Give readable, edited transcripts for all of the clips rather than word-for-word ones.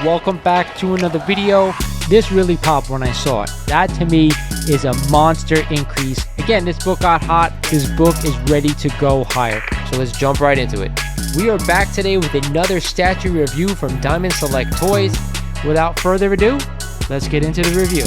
welcome back to another video. This really popped when I saw it. That to me is a monster increase. Again, this book got hot. This book is ready to go higher. So let's jump right into it. We are back today with another statue review from Diamond Select Toys. Without further ado, let's get into the review.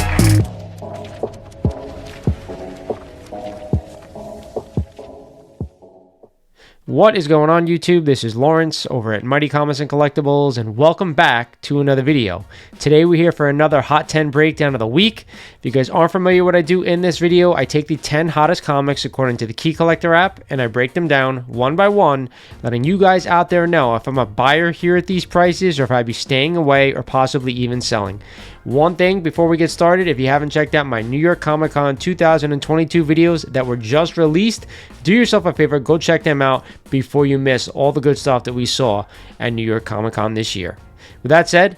What is going on, YouTube? This is Lawrence over at Mighty Comics and Collectibles, and welcome back to another video. Today we're here for another Hot 10 breakdown of the week. If you guys aren't familiar with what I do in this video, I take the 10 hottest comics according to the Key Collector app, and I break them down one by one, letting you guys out there know if I'm a buyer here at these prices or if I'd be staying away or possibly even selling. One thing before we get started, if you haven't checked out my New York Comic Con 2022 videos that were just released, do yourself a favor, go check them out before you miss all the good stuff that we saw at New York Comic Con this year. With that said,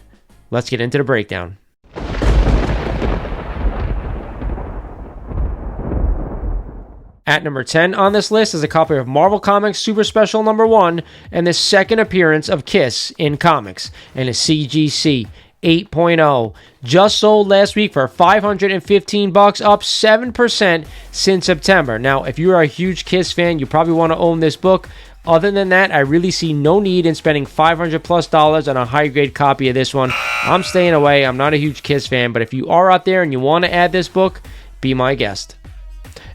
let's get into the breakdown. At number 10 on this list is a copy of Marvel Comics Super Special number 1 and the second appearance of Kiss in comics and a CGC 8.0. Just sold last week for $515, up 7% since September. Now, if you're a huge Kiss fan, you probably want to own this book. Other than that, I really see no need in spending $500+ on a high-grade copy of this one. I'm staying away. I'm not a huge Kiss fan, but if you are out there and you want to add this book, be my guest.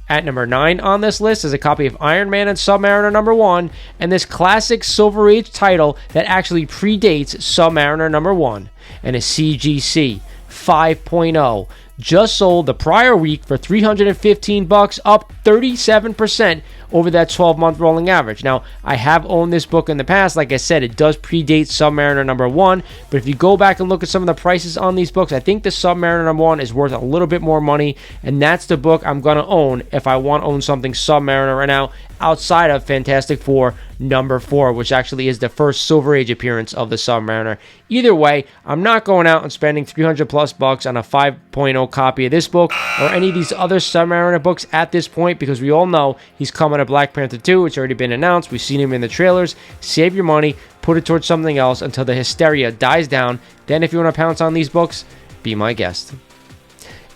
At number 9 on this list is a copy of Iron Man and Submariner number 1 and this classic Silver Age title that actually predates Submariner number 1 and a CGC 5.0. Just sold the prior week for $315, up 37% over that 12-month rolling average. Now, I have owned this book in the past. Like I said, it does predate Submariner number 1, but if you go back and look at some of the prices on these books, I think the Submariner number 1 is worth a little bit more money, and that's the book I'm going to own if I want to own something Submariner right now, outside of Fantastic Four number 4, which actually is the first Silver Age appearance of the Submariner. Either way, I'm not going out and spending $300+ on a 5.0 copy of this book or any of these other Submariner books at this point, because we all know he's coming to Black Panther 2. It's already been announced. We've seen him in the trailers. Save your money, put it towards something else until the hysteria dies down. Then if you want to pounce on these books, be my guest.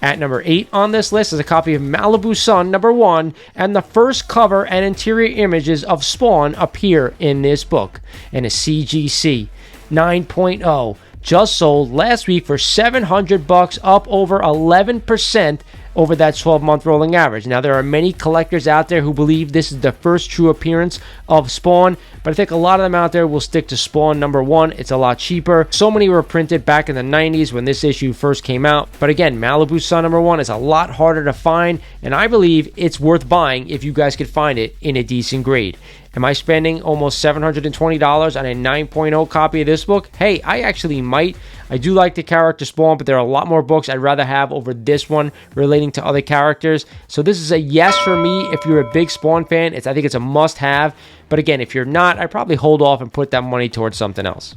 At number 8 on this list is a copy of Malibu Sun number 1, and the first cover and interior images of Spawn appear in this book, and a CGC 9.0. Just sold last week for $700, up over 11% over that 12-month rolling average. Now, there are many collectors out there who believe this is the first true appearance of Spawn, but I think a lot of them out there will stick to Spawn number 1. It's a lot cheaper. So many were printed back in the 90s when this issue first came out. But again, Malibu Sun number 1 is a lot harder to find, and I believe it's worth buying if you guys could find it in a decent grade. Am I spending almost $720 on a 9.0 copy of this book? Hey, I actually might. I do like the character Spawn, but there are a lot more books I'd rather have over this one relating to other characters. So this is a yes for me if you're a big Spawn fan. I think it's a must-have. But again, if you're not, I'd probably hold off and put that money towards something else.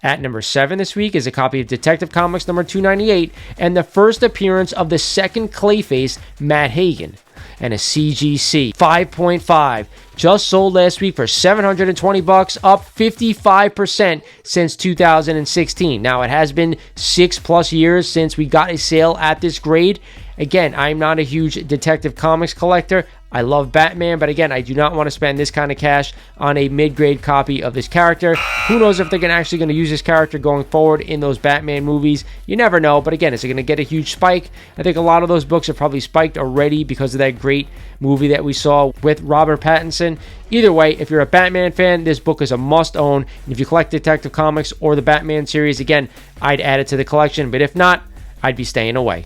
At number 7 this week is a copy of Detective Comics number 298 and the first appearance of the second Clayface, Matt Hagen, and a CGC 5.5. Just sold last week for $720, up 55% since 2016. Now, it has been 6+ years since we got a sale at this grade. Again, I'm not a huge Detective Comics collector. I love Batman, but again, I do not want to spend this kind of cash on a mid-grade copy of this character. Who knows if they're actually going to use this character going forward in those Batman movies? You never know, but again, is it going to get a huge spike? I think a lot of those books have probably spiked already because of that great movie that we saw with Robert Pattinson. Either way, if you're a Batman fan, this book is a must-own. And if you collect Detective Comics or the Batman series, again, I'd add it to the collection, but if not, I'd be staying away.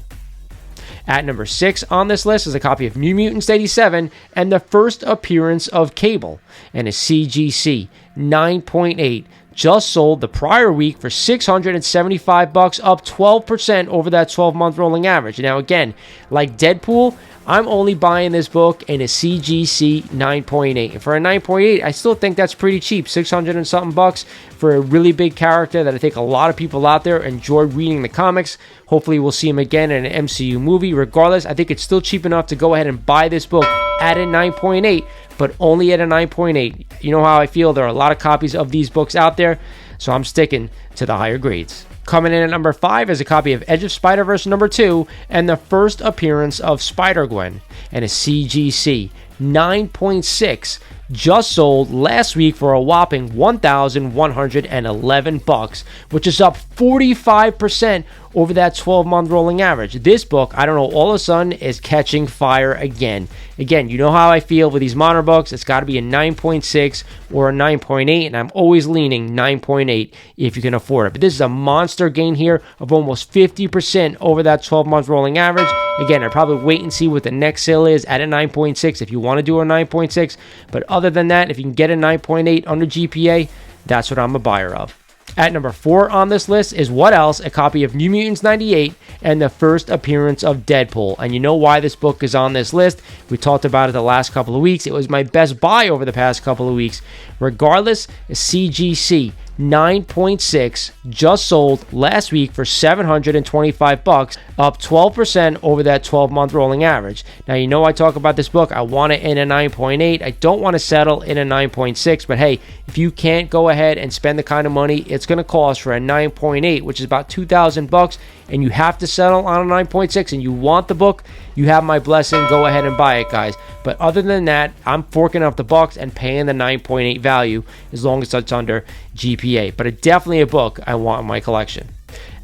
At number 6 on this list is a copy of New Mutants 87 and the first appearance of Cable and a CGC 9.8. Just sold the prior week for $675, up 12% over that 12-month rolling average. Now again, like Deadpool, I'm only buying this book in a CGC 9.8. And for a 9.8, I still think that's pretty cheap. 600 and something bucks for a really big character that I think a lot of people out there enjoy reading the comics. Hopefully we'll see him again in an MCU movie. Regardless, I think it's still cheap enough to go ahead and buy this book at a 9.8, but only at a 9.8. You know how I feel. There are a lot of copies of these books out there. so I'm sticking to the higher grades. Coming in at number 5 is a copy of Edge of Spider-Verse number 2 and the first appearance of Spider-Gwen, and a CGC 9.6, just sold last week for a whopping $1,111, which is up 45% over that 12-month rolling average. This book, I don't know, all of a sudden is catching fire again. Again, you know how I feel with these modern books. It's got to be a 9.6 or a 9.8, and I'm always leaning 9.8 if you can afford it. But this is a monster gain here of almost 50% over that 12-month rolling average. Again, I'd probably wait and see what the next sale is at a 9.6 if you want to do a 9.6. But other than that, if you can get a 9.8 under GPA, that's what I'm a buyer of. At number 4 on this list is What Else? A copy of New Mutants 98 and the first appearance of Deadpool. And you know why this book is on this list. We talked about it the last couple of weeks. It was my best buy over the past couple of weeks. Regardless, CGC 9.6 just sold last week for $725, up 12% over that 12-month rolling average. Now, you know I talk about this book. I want it in a 9.8. I don't want to settle in a 9.6, but hey, if you can't go ahead and spend the kind of money it's going to cost for a 9.8, which is about $2,000, and you have to settle on a 9.6 and you want the book, you have my blessing. Go ahead and buy it, guys. But other than that, I'm forking up the bucks and paying the 9.8 value as long as it's under GPA. But it's definitely a book I want in my collection.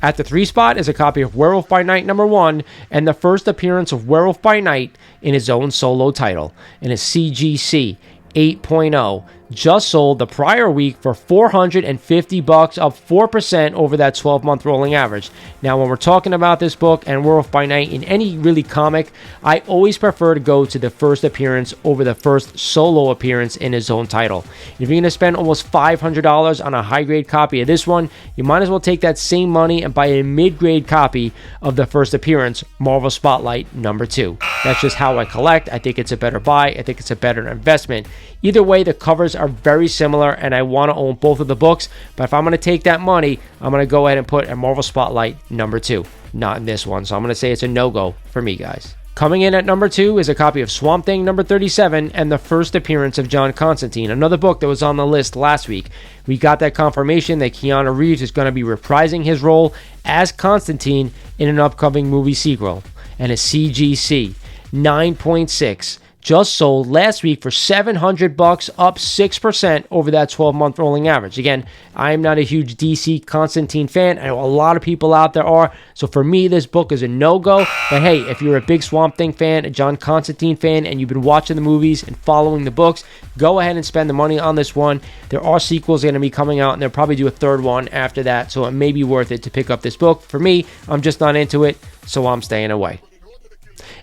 At the 3 spot is a copy of Werewolf by Night number 1 and the first appearance of Werewolf by Night in his own solo title, in a CGC 8.0. Just sold the prior week for $450, up 4% over that 12-month rolling average. Now, when we're talking about this book and Werewolf by Night in any really comic, I always prefer to go to the first appearance over the first solo appearance in his own title. If you're going to spend almost $500 on a high-grade copy of this one, you might as well take that same money and buy a mid-grade copy of the first appearance, Marvel Spotlight number 2. That's just how I collect. I think it's a better buy. I think it's a better investment. Either way, the covers are very similar, and I want to own both of the books. But if I'm going to take that money, I'm going to go ahead and put a Marvel Spotlight number 2, not in this one. So I'm going to say it's a no-go for me, guys. Coming in at number 2 is a copy of Swamp Thing number 37 and the first appearance of John Constantine, another book that was on the list last week. We got that confirmation that Keanu Reeves is going to be reprising his role as Constantine in an upcoming movie sequel, and a CGC 9.6. Just sold last week for $700, up 6% over that 12-month rolling average. Again, I am not a huge DC Constantine fan. I know a lot of people out there are. So for me, this book is a no-go. But hey, if you're a big Swamp Thing fan, a John Constantine fan, and you've been watching the movies and following the books, go ahead and spend the money on this one. There are sequels going to be coming out, and they'll probably do a third one after that. So it may be worth it to pick up this book. For me, I'm just not into it, so I'm staying away.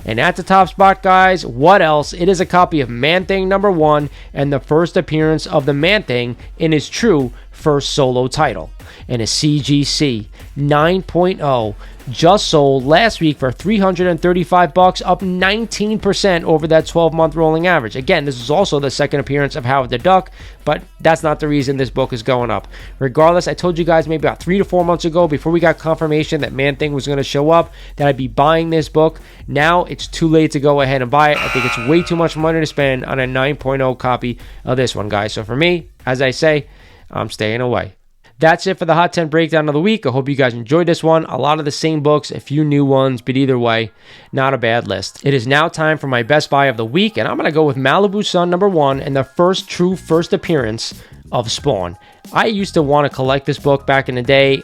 And at the top spot, guys, What Else? It is a copy of Man-Thing number 1 and the first appearance of the Man-Thing in his true first solo title, and a CGC 9.0. Just sold last week for $335, up 19% over that 12-month rolling average. Again, this is also the second appearance of Howard the Duck, but that's not the reason this book is going up. Regardless, I told you guys maybe about 3 to 4 months ago, before we got confirmation that Man-Thing was going to show up, that I'd be buying this book. Now it's too late to go ahead and buy it. I think it's way too much money to spend on a 9.0 copy of this one, guys. So for me, as I say, I'm staying away. That's it for the Hot 10 breakdown of the week. I hope you guys enjoyed this one. A lot of the same books, a few new ones, but either way, not a bad list. It is now time for my best buy of the week, and I'm going to go with Malibu Sun number 1 and the first appearance of Spawn. I used to want to collect this book back in the day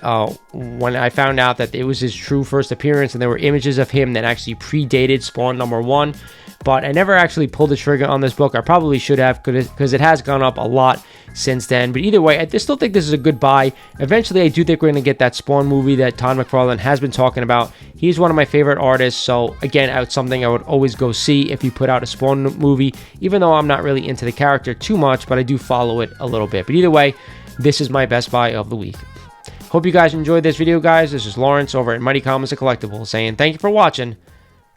when I found out that it was his true first appearance and there were images of him that actually predated Spawn number 1. But I never actually pulled the trigger on this book. I probably should have, because it has gone up a lot since then. But either way, I still think this is a good buy. Eventually, I do think we're going to get that Spawn movie that Todd McFarlane has been talking about. He's one of my favorite artists. So again, it's something I would always go see if he put out a Spawn movie, even though I'm not really into the character too much, but I do follow it a little bit. But either way, this is my best buy of the week. Hope you guys enjoyed this video, guys. This is Lawrence over at Mighty Comics and Collectibles saying thank you for watching,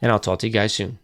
and I'll talk to you guys soon.